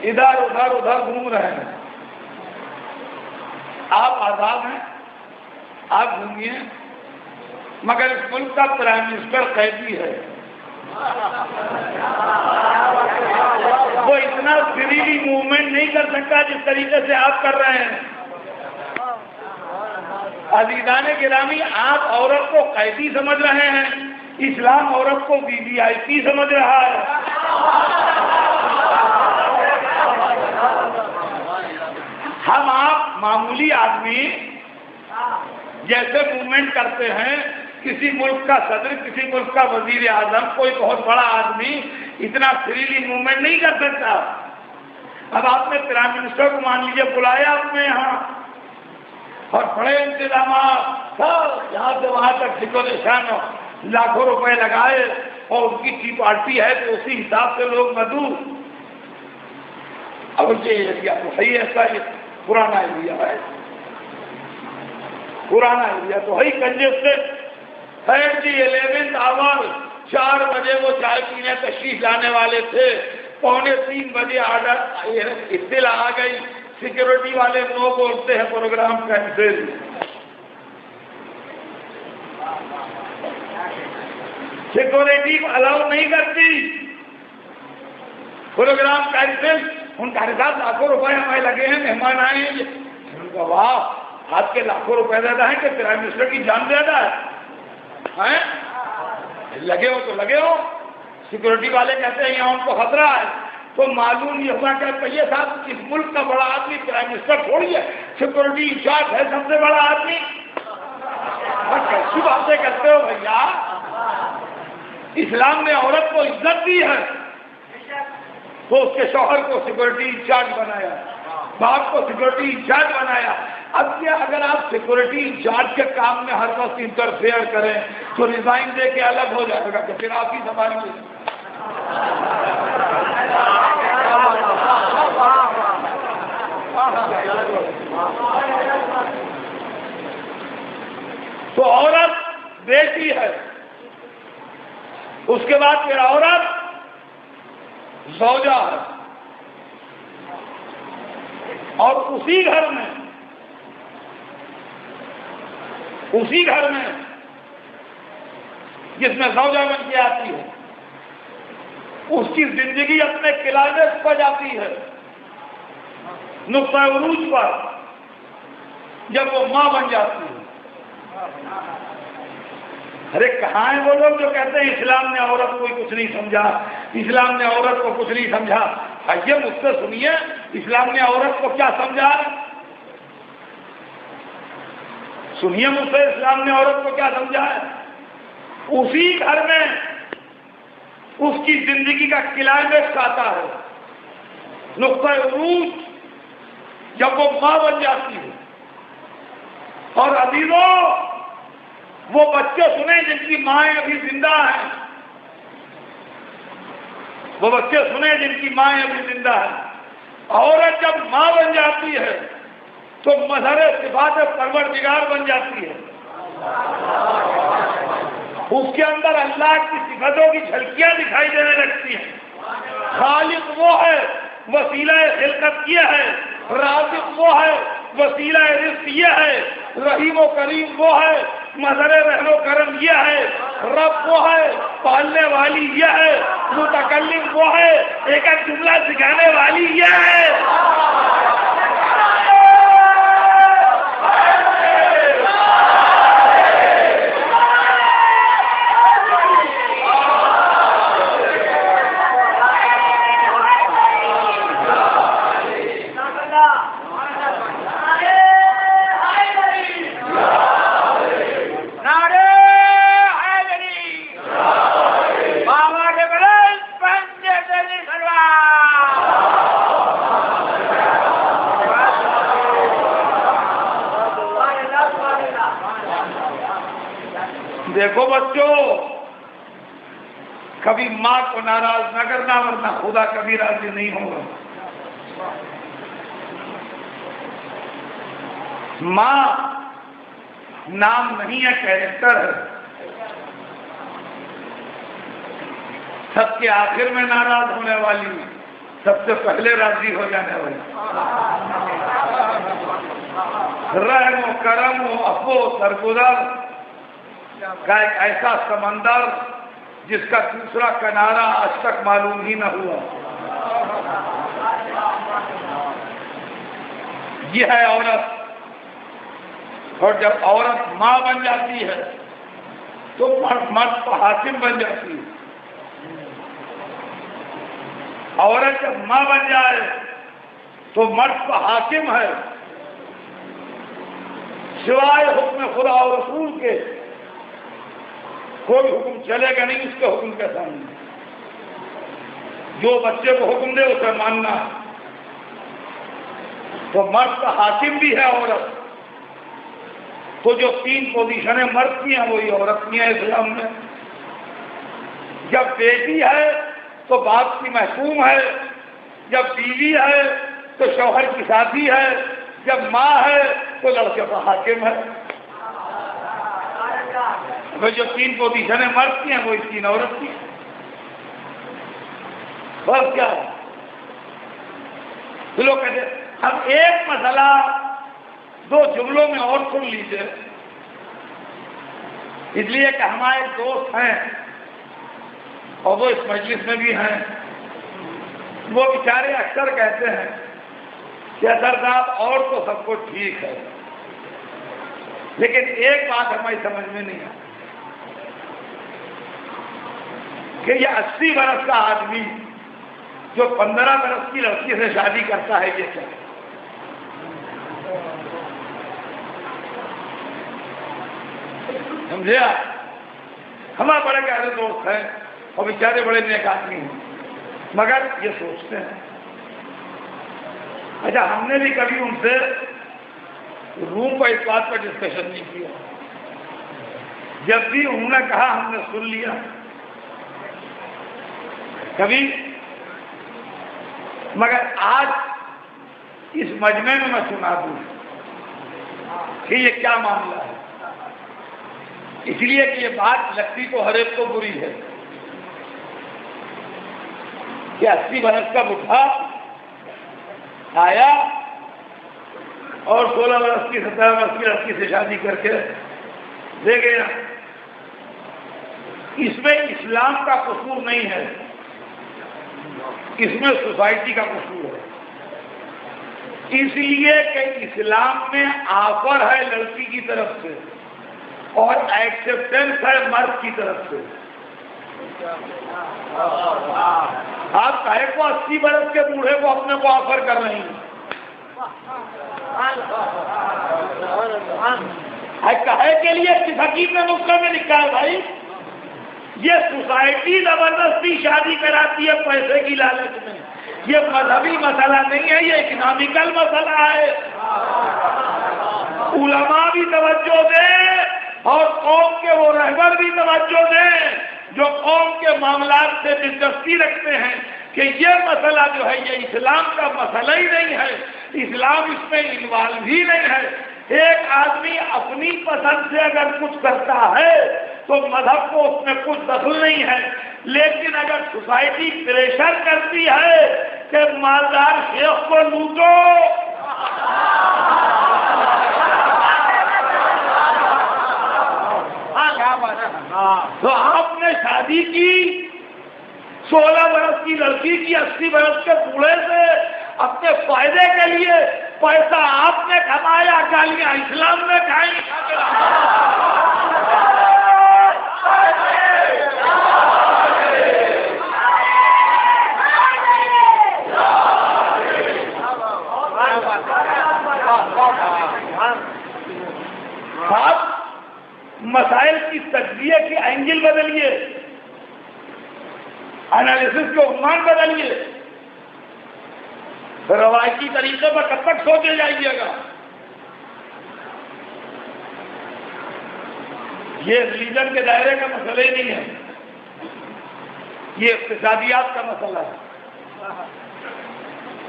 ادھر ادھر گھوم رہے ہیں، آپ آزاد ہیں، آپ گھومیے، مگر اس ملک کا پرائم منسٹر قیدی ہے، وہ اتنا فریلی موومنٹ نہیں کر سکتا جس طریقے سے آپ کر رہے ہیں۔ عزیزان گرامی، آپ عورت کو قیدی سمجھ رہے ہیں، اسلام عورت کو VIP سمجھ رہا ہے۔ ہم آپ معمولی آدمی جیسے موومنٹ کرتے ہیں، کسی ملک کا صدر، کسی ملک کا وزیر اعظم، کوئی بہت بڑا آدمی اتنا فریلی موومنٹ نہیں کر سکتا۔ اب آپ نے پرائم منسٹر کو مان لیجیے بلایا اپنے یہاں اور بڑے انتظامات، سب یہاں سے وہاں تک ڈیکوریشن، لاکھوں روپے لگائے، اور ان کی ٹی پارٹی ہے تو اسی حساب سے لوگ مدعو۔ اب یہ ایریا تو صحیح ایسا ہی پرانا ایریا ہے، پرانا ایریا تو ہے کنجسٹڈ۔ خیر جی 11 آور 4 بجے وہ چائے پینے تشریف لانے والے تھے، 2:45 بجے آرڈر اطلاع آ گئی، سیکورٹی والے نو بولتے ہیں، پروگرام کینسل۔ سیکورٹی الاؤ نہیں کرتی، پروگرام کینسل۔ ان کا حساب لاکھوں روپے ہمیں لگے ہیں، مہمان آئے ہیں، ان کا واہ آپ کے لاکھوں روپے زیادہ ہیں کہ پرائم منسٹر کی جان زیادہ ہے؟ لگے ہو تو لگے ہو۔ سیکورٹی والے کہتے ہیں یہاں ان کو خطرہ ہے، تو معلوم یہ ہوا کہ پہیے صاحب اس ملک کا بڑا آدمی پرائم منسٹر چھوڑیے، سیکورٹی انچارج ہے سب سے بڑا آدمی، کیسی باتیں کرتے ہو بھیا؟ اسلام نے عورت کو عزت دی ہے، تو اس کے شوہر کو سیکورٹی انچارج بنایا، باپ کو سیکورٹی انچارج بنایا۔ اب کیا اگر آپ سیکورٹی انچارج کے کام میں ہر وقت انٹرفیئر کریں تو ریزائن دے کے الگ ہو جائے گا کہ پھر آپ ہی سنبھالیے۔ تو عورت بیٹی ہے، اس کے بعد پھر عورت زوجہ ہے، اور اسی گھر میں جس میں زوجہ بن کے آتی ہے، اس کی زندگی اپنے کلائمیکس پر جاتی ہے، نقطہ عروج پر، جب وہ ماں بن جاتی ہے۔ ارے کہاں ہیں وہ لوگ جو کہتے ہیں اسلام نے عورت کو کچھ نہیں سمجھا، اسلام نے عورت کو کچھ نہیں سمجھا؟ آئیے مجھ سے سنیے، اسلام نے عورت کو کیا سمجھا؟ سنیے مجھ سے، اسلام نے عورت کو کیا سمجھا ہے؟ اسی گھر میں اس کی زندگی کا کلائمیکس آتا ہے، نقطہ عروج، جب وہ ماں بن جاتی ہے۔ اور عزیزوں، وہ بچے سنیں جن کی مائیں ابھی زندہ ہیں، وہ بچے سنیں جن کی مائیں ابھی زندہ ہیں۔ عورت جب ماں بن جاتی ہے تو مظہر صفات پروردگار بن جاتی ہے، اس کے اندر اللہ کی صفتوں کی جھلکیاں دکھائی دینے لگتی ہیں۔ خالق وہ ہے، وسیلہ خلقت یہ ہے، رازق وہ ہے، وسیلہ رزق یہ ہے، رحیم و کریم وہ ہے، مظہر رحم و کرم یہ ہے، رب وہ ہے، پالنے والی یہ ہے، متکلم وہ ہے، ایک ایک جملہ سکھانے والی یہ ہے۔ دیکھو بچوں، کبھی ماں کو ناراض نہ کرنا ورنہ خدا کبھی راضی نہیں ہوگا۔ ماں نام نہیں ہے، کیریکٹر ہے۔ سب کے آخر میں ناراض ہونے والی، سب سے پہلے راضی ہو جانے والی، رحم و کرم و عفو و سرگزر کا ایک ایسا سمندر جس کا دوسرا کنارہ آج تک معلوم ہی نہ ہوا۔ یہ ہے عورت، اور جب عورت ماں بن جاتی ہے تو مرد حاکم بن جاتی ہے۔ عورت جب ماں بن جائے تو مرد کا حاکم ہے، سوائے حکم خدا اور رسول کے کوئی حکم چلے گا نہیں اس کے حکم کے سامنے۔ جو بچے کو حکم دے اسے ماننا، تو مرد کا حاکم بھی ہے عورت۔ تو جو 3 پوزیشنیں مرد کی ہیں وہی عورت کی ہیں اسلام میں۔ جب بیٹی ہے تو باپ کی محکوم ہے، جب بیوی ہے تو شوہر کی ساتھی ہے، جب ماں ہے تو لڑکے کا حاکم ہے۔ جو 3 پوزیشنیں مرد کی ہیں وہی 3 عورت کی ہیں۔ بس کیا ہے؟ تو لوگ کہتے ہیں ہم ایک مسئلہ 2 جملوں میں اور سن لیجئے، اس لیے کہ ہمارے دوست ہیں اور وہ اس مجلس میں بھی ہیں، وہ بیچارے اکثر کہتے ہیں کہ اظہر صاحب اور تو سب کچھ ٹھیک ہے، لیکن ایک بات ہماری سمجھ میں نہیں آتی کہ یہ 80 برس کا آدمی جو 15 برس کی لڑکی سے شادی کرتا ہے یہ کیا ہے؟ سمجھے آپ؟ ہمارے بڑے پیارے دوست ہیں اور بیچارے بڑے نیک آدمی ہیں، مگر یہ سوچتے ہیں۔ اچھا، ہم نے بھی کبھی ان سے روم پر اس بات پر ڈسکشن نہیں کیا، جب بھی انہوں نے کہا ہم نے سن لیا۔ کبھی مگر آج اس مجمع میں میں سنا دوں کہ یہ کیا معاملہ ہے، اس لیے کہ یہ بات لگتی تو ہر ایک کو بری ہے کہ 80 برس کا بڈھا آیا اور 16 برس کی 17 برس کی لڑکی سے شادی کر کے دے گیا۔ اس میں اسلام کا قصور نہیں ہے، اس میں سوسائٹی کا قصور ہے، اس لیے کہ اسلام میں آفر ہے لڑکی کی طرف سے اور ایکسیپٹنس ہے مرد کی طرف سے۔ آپ کہے کو 80 برس کے بوڑھے کو اپنے کو آفر کر رہی ہیں، کہے کے لیے کس حکیم نے نسخے میں لکھا ہے بھائی؟ یہ سوسائٹی زبردستی شادی کراتی ہے پیسے کی لالچ میں، یہ مذہبی مسئلہ نہیں ہے، یہ اکنامیکل مسئلہ ہے۔ علماء بھی توجہ دیں اور قوم کے وہ رہبر بھی توجہ دیں جو قوم کے معاملات سے دلچسپی رکھتے ہیں کہ یہ مسئلہ جو ہے یہ اسلام کا مسئلہ ہی نہیں ہے، اسلام اس میں انوالو ہی نہیں ہے۔ ایک آدمی اپنی پسند سے اگر کچھ کرتا ہے تو مذہب کو اس میں کچھ دخل نہیں ہے، لیکن اگر سوسائٹی پریشر کرتی ہے کہ مالدار شیخ کو لوٹو، تو آپ نے شادی کی 16 برس کی لڑکی کی 80 برس کے بوڑھے سے اپنے فائدے کے لیے، پیسہ آپ نے کمایا، گالیاں اسلام نے کھائی۔ آپ مسائل کی تجزیے کی اینگل بدلیے، انالیسس کے عنوان بدلیے، روایتی طریقے پر کب تک سوچے جائیے گا؟ یہ ریلیجن کے دائرے کا مسئلہ ہی نہیں ہے، یہ اقتصادیات کا مسئلہ ہے۔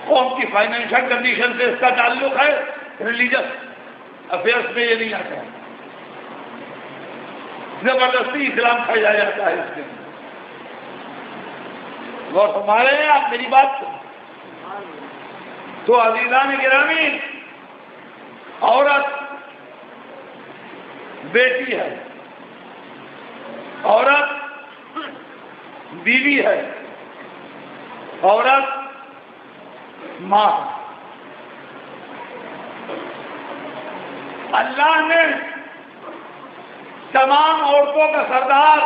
قوم کی فائنینشل کنڈیشن سے اس کا تعلق ہے، ریلیجس افیئرس میں یہ نہیں آتا ہے۔ زبردستی اسلام کھایا جاتا ہے اس کے اندر۔ غور فرما رہے ہیں آپ میری بات کو؟ تو عزیزان گرامی، عورت بیٹی ہے، عورت بیوی ہے، عورت ماں ہے۔ اللہ نے تمام عورتوں کا سردار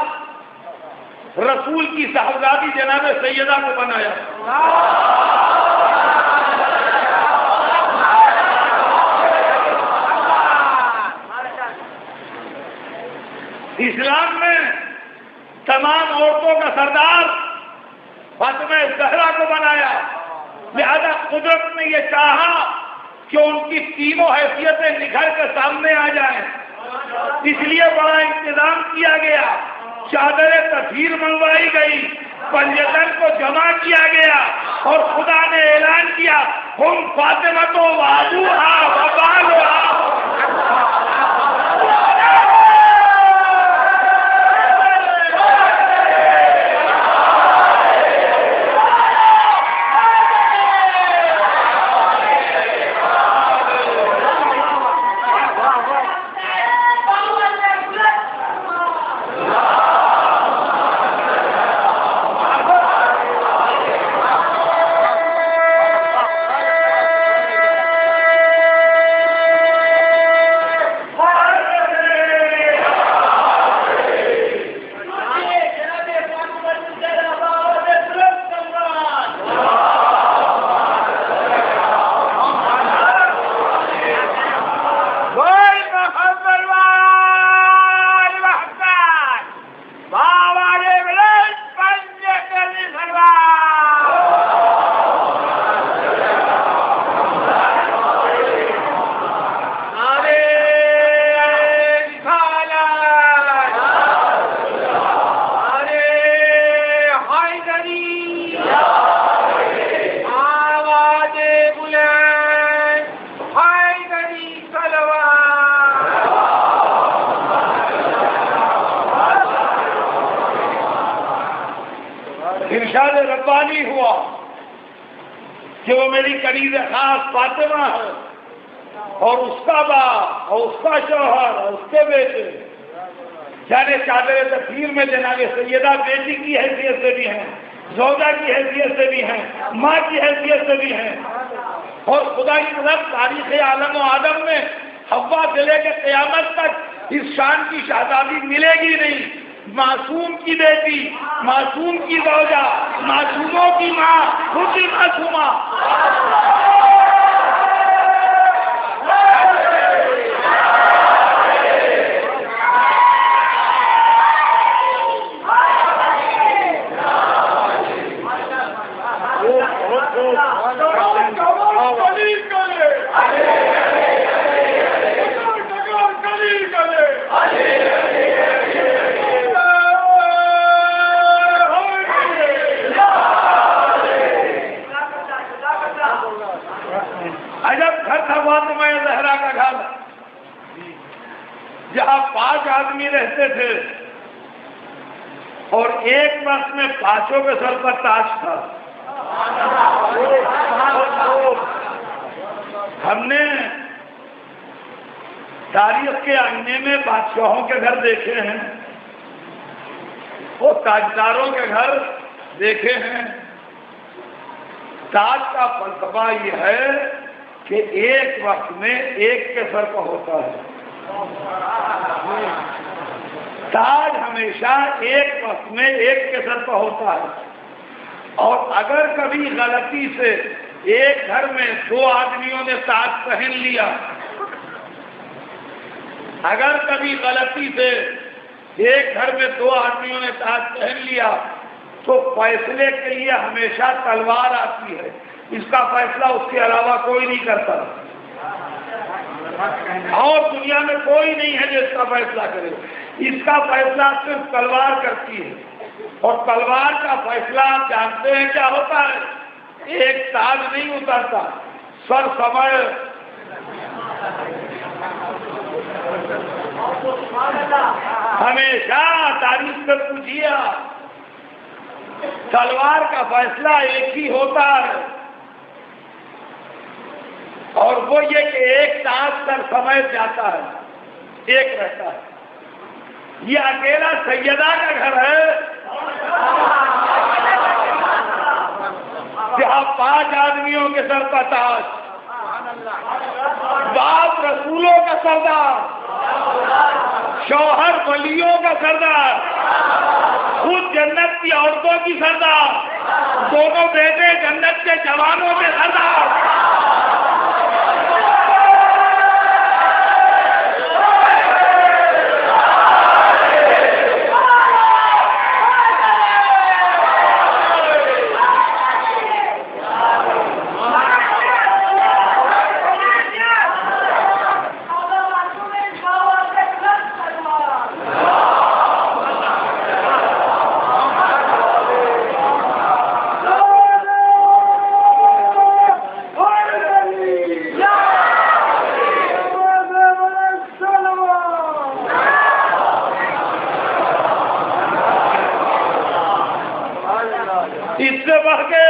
رسول کی صاحبزادی جناب سیدہ کو بنایا۔ اسلام میں تمام عورتوں کا سردار فاطمہ زہرا کو بنایا، لہذا قدرت نے یہ چاہا کہ ان کی تینوں حیثیتیں نکھر کے سامنے آ جائیں، اس لیے بڑا انتظام کیا گیا، چادر تطہیر منگوائی گئی، پنجتن کو جمع کیا گیا، اور خدا نے اعلان کیا ہم فاطمہ تو وابوہا وبالہا۔ ارشاد ربانی ہوا کہ وہ میری قریب خاص فاطمہ ہے، اور اس کا باپ اور اس کا شوہر اور اس کے بیٹے، یعنی چادر تطہیر میں جناب سیدہ بیٹی کی حیثیت سے بھی ہیں، زوجہ کی حیثیت سے بھی ہیں، ماں کی حیثیت سے بھی ہیں، اور خدا کی طرف تاریخ عالم و آدم میں حوا سے لے کے قیامت تک اس شان کی شہزادی ملے گی نہیں۔ معصوم کی بیٹی، معصوم کی زوجہ، معصوموں کی ماں، خود ہی معصومہ۔ فاطمہ زہرا کا گھر جہاں 5 آدمی رہتے تھے اور ایک وقت میں 5 کے سر پر تاج تھا۔ ہم نے تاریخ کے آئینے میں بادشاہوں کے گھر دیکھے ہیں اور تاجداروں کے گھر دیکھے ہیں۔ تاج کا فلسفہ یہ ہے کہ ایک وقت میں ایک کے سر پر ہوتا ہے۔ تاج ہمیشہ ایک وقت میں ایک کے سر پر ہوتا ہے، اور اگر کبھی غلطی سے ایک گھر میں 2 آدمیوں نے تاج پہن لیا، اگر کبھی غلطی سے ایک گھر میں 2 آدمیوں نے تاج پہن لیا تو فیصلے کے لیے ہمیشہ تلوار آتی ہے، اس کا فیصلہ اس کے علاوہ کوئی نہیں کرتا، اور دنیا میں کوئی نہیں ہے جو اس کا فیصلہ کرے۔ اس کا فیصلہ صرف تلوار کرتی ہے، اور تلوار کا فیصلہ آپ جانتے ہیں کیا ہوتا ہے؟ ایک تاج نہیں اترتا، سر سمے ہمیشہ تاریخ سے پوچھیے، تلوار کا فیصلہ ایک ہی ہوتا ہے، اور وہ یہ کہ ایک تاج سر سمے جاتا ہے، ایک رہتا ہے۔ یہ اکیلا سیدہ کا گھر ہے جہاں 5 آدمیوں کے سر کا تاج، باپ رسولوں کا سردار، شوہر ولیوں کا سردار، خود جنت کی عورتوں کی سردار، دونوں بیٹے جنت کے جوانوں کے سردار۔ اس سے بڑھ کے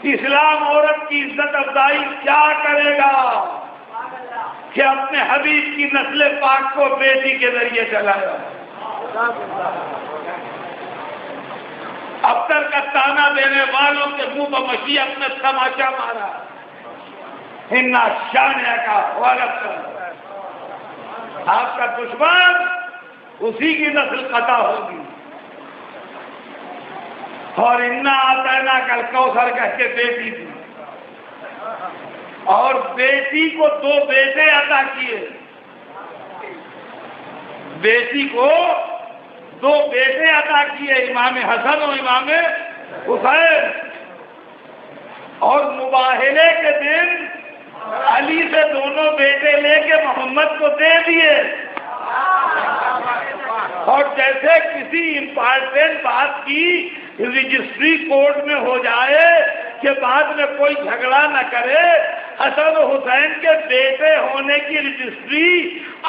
اسلام عورت کی عزت افزائی کیا کرے گا کہ اپنے حبیب کی نسل پاک کو بیٹی کے ذریعے چلایا۔ ابتر کا تانا دینے والوں کے منہ پر مشیت نے تماچا مارا، ہننا شانیہ کا غلط کر، آپ کا دشمن اسی کی نسل قطع ہوگی۔ اور انا آتینا کل کوثر کہہ کے بیٹی تھی، اور بیٹی کو 2 بیٹے عطا کیے، بیٹی کو 2 بیٹے عطا کیے، امام حسن و امام حسین، اور مباہلے کے دن علی سے دونوں بیٹے لے کے محمد کو دے دیے۔ اور جیسے کسی امپارٹنٹ بات کی رجسٹری کورٹ میں ہو جائے کہ بعد میں کوئی جھگڑا نہ کرے، حسن و حسین کے بیٹے ہونے کی رجسٹری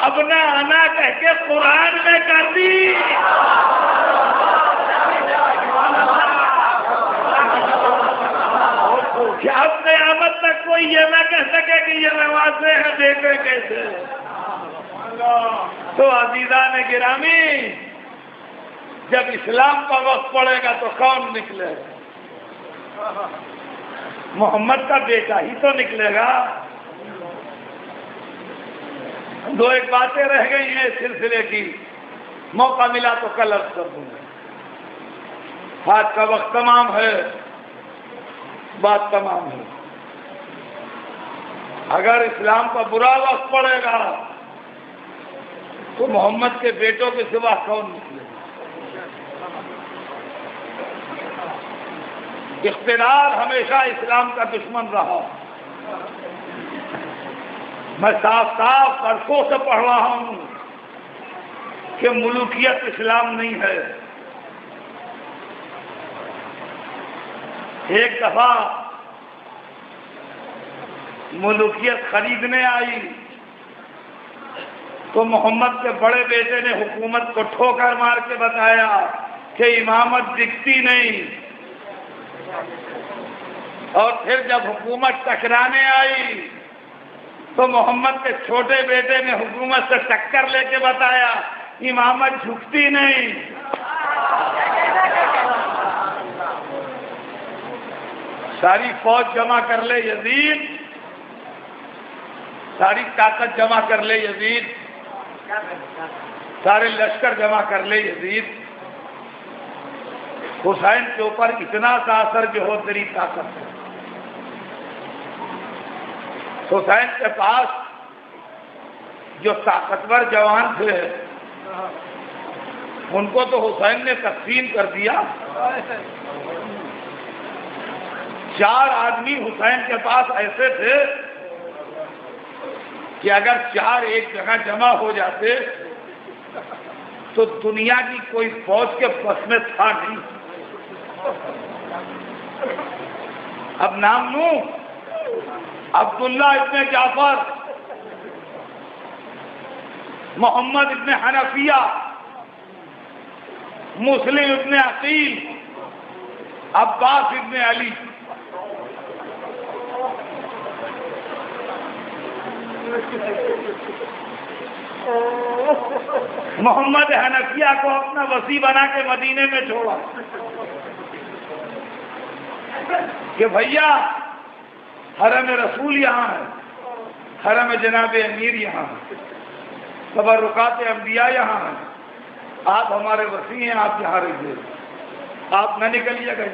ابنا آنا کہہ کے قرآن میں کر دی۔ کیا اب قیامت تک کوئی یہ نہ کہہ سکے کہ یہ نوازے ہیں بیٹے کیسے؟ تو عزیزان گرامی، جب اسلام کا وقت پڑے گا تو کون نکلے گا؟ محمد کا بیٹا ہی تو نکلے گا۔ 2 باتیں رہ گئی ہیں اس سلسلے کی، موقع ملا تو کل عرض کر دوں گا، آج کا وقت تمام ہے، بات تمام ہے۔ اگر اسلام کا برا وقت پڑے گا تو محمد کے بیٹوں کے سوا کون نکلے گا؟ اقتدار ہمیشہ اسلام کا دشمن رہا۔ میں صاف صاف برسوں سے پڑھ رہا ہوں کہ ملوکیت اسلام نہیں ہے۔ ایک دفعہ ملوکیت خریدنے آئی تو محمد کے بڑے بیٹے نے حکومت کو ٹھوکر مار کے بتایا کہ امامت دکھتی نہیں، اور پھر جب حکومت ٹکرانے آئی تو محمد کے چھوٹے بیٹے نے حکومت سے ٹکر لے کے بتایا امامت جھکتی نہیں۔ ساری فوج جمع کر لے یزید، ساری طاقت جمع کر لے یزید، سارے لشکر جمع کر لے یزید، حسین کے اوپر اتنا سا اثر جو ہو تیری طاقت ہے۔ حسین کے پاس جو طاقتور جوان تھے ان کو تو حسین نے تقسیم کر دیا۔ 4 آدمی حسین کے پاس ایسے تھے کہ اگر 4 ایک جگہ جمع ہو جاتے تو دنیا کی کوئی فوج کے بس میں تھا نہیں. اب نام لوں، عبداللہ ابن جعفر، محمد ابن حنفیہ، مسلم ابن عقیل، عباس ابن علی. محمد حنفیہ کو اپنا وصی بنا کے مدینے میں چھوڑا کہ بھیا حرم رسول یہاں ہے، حرم جناب امیر یہاں ہے، تبرکات انبیاء یہاں ہیں، آپ ہمارے وصی ہیں، آپ یہاں رہیے، آپ نہ نکلیے گا.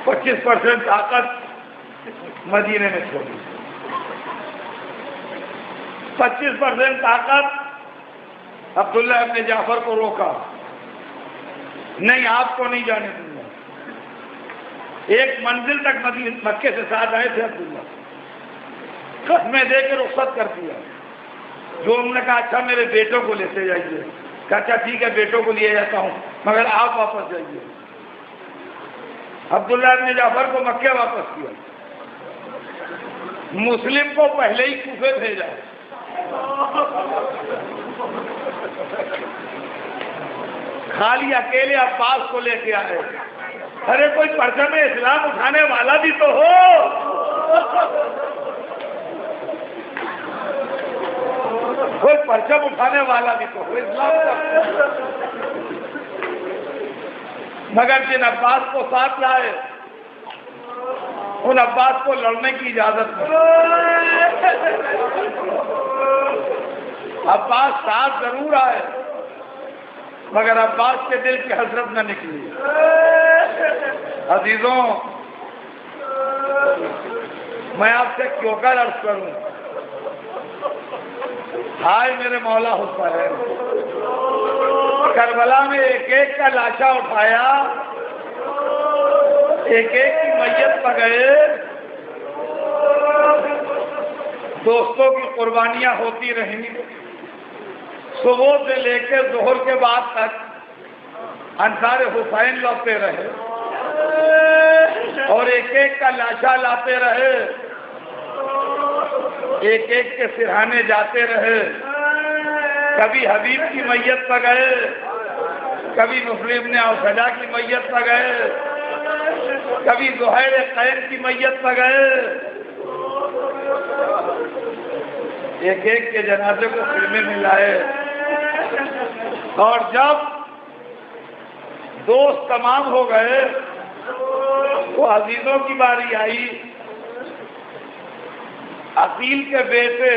25% طاقت مدینے میں چھوڑی، 25% طاقت عبداللہ ابن جعفر کو روکا، نہیں آپ کو نہیں جانے دوں گا. ایک منزل تک مکے سے ساتھ آئے تھے عبداللہ، قسمیں دے کے رخصت کر دیا. جو انہوں نے کہا اچھا میرے بیٹوں کو لیتے جائیے، کہا اچھا ٹھیک ہے بیٹوں کو لیے جاتا ہوں مگر آپ واپس جائیے. عبداللہ ابن جعفر کو مکے واپس کیا. مسلم کو پہلے ہی کوفے بھیجا. خالی اکیلے عباس کو لے کے آئے. ارے کوئی پرچم اسلام اٹھانے والا بھی تو ہو. کوئی پرچم اٹھانے والا بھی تو ہو اسلام کا. مگر جن عباس کو ساتھ لائے ان عباس کو لڑنے کی اجازت نہیں. عباس ساتھ ضرور آئے مگر عباس کے دل کی حسرت نہ نکلی. عزیزوں میں آپ سے کیوں کر عرض کروں، ہائے میرے مولا حسین، کربلا میں ایک ایک کا لاشا اٹھایا، ایک ایک کی میت پر گئے، دوستوں کی قربانیاں ہوتی رہیں. صبح سے لے کے ظہر کے بعد تک انصار حسین لوٹتے رہے اور ایک ایک کا لاشا لاتے رہے، ایک ایک کے سرہانے جاتے رہے. کبھی حبیب کی میت پر گئے، کبھی مسلم نے اوسجا کی میت پر گئے، کبھی زہیر قین کی میت پر گئے. ایک ایک کے جنازے کو خیمے میں لائے. اور جب دوست تمام ہو گئے تو عزیزوں کی باری آئی. عقیل کے بیٹے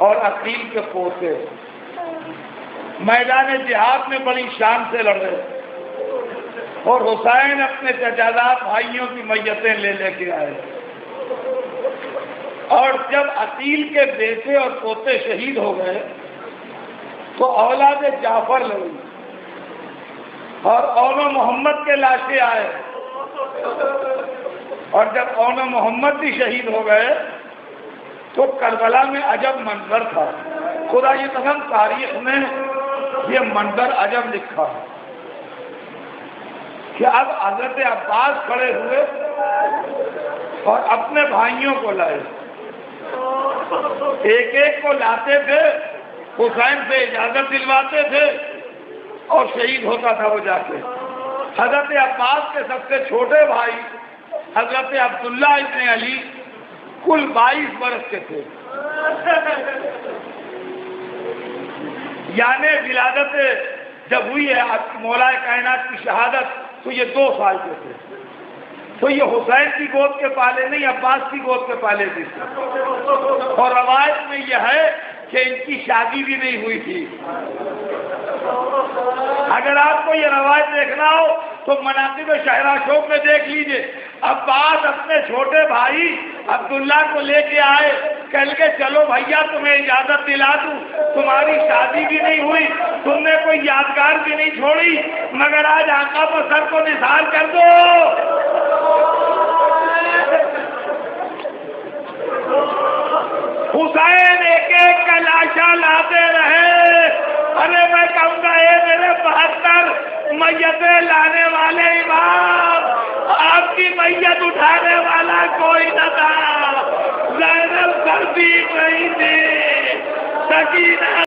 اور عقیل کے پوتے میدان جہاد میں بڑی شان سے لڑے اور حسین اپنے چچادار بھائیوں کی میتیں لے لے کے آئے. اور جب عقیل کے بیٹے اور پوتے شہید ہو گئے تو اولاد جعفر لڑی اور اون محمد کے لاشیں آئے. اور جب اون محمد بھی شہید ہو گئے تو کربلا میں عجب منظر تھا. خدا یہ قسم تاریخ میں یہ منظر عجب لکھا ہے کہ اب حضرت عباس کھڑے ہوئے اور اپنے بھائیوں کو لائے. ایک ایک کو لاتے تھے، حسین سے اجازت دلواتے تھے اور شہید ہوتا تھا وہ جا کے. حضرت عباس کے سب سے چھوٹے بھائی حضرت عبداللہ ابن علی کل 22 برس کے تھے، یعنی ولادت جب ہوئی ہے مولا کائنات کی شہادت تو یہ 2 سال کے تھے. تو یہ حسین کی گود کے پالے نہیں، عباس کی گود کے پالے بھی تھے. اور روایت میں یہ ہے کہ ان کی شادی بھی نہیں ہوئی تھی. اگر آپ کو یہ روایت دیکھنا ہو تو مناقب شہرا شوق میں دیکھ لیجئے. عباس اپنے چھوٹے بھائی عبداللہ کو لے کے آئے، کہہ کے چلو بھیا تمہیں اجازت دلا دوں، تمہاری شادی بھی نہیں ہوئی، تم نے کوئی یادگار بھی نہیں چھوڑی، مگر آج آقا پر سر کو نثار کر دو. حسین ایک ایک کا لاشا لاتے رہے. ارے میں کہوں گا اے میرے 72 میتیں لانے والے امام، آپ کی میت اٹھانے والا کوئی نہ تھا. زینب صدیق نہیں تھی، سکینہ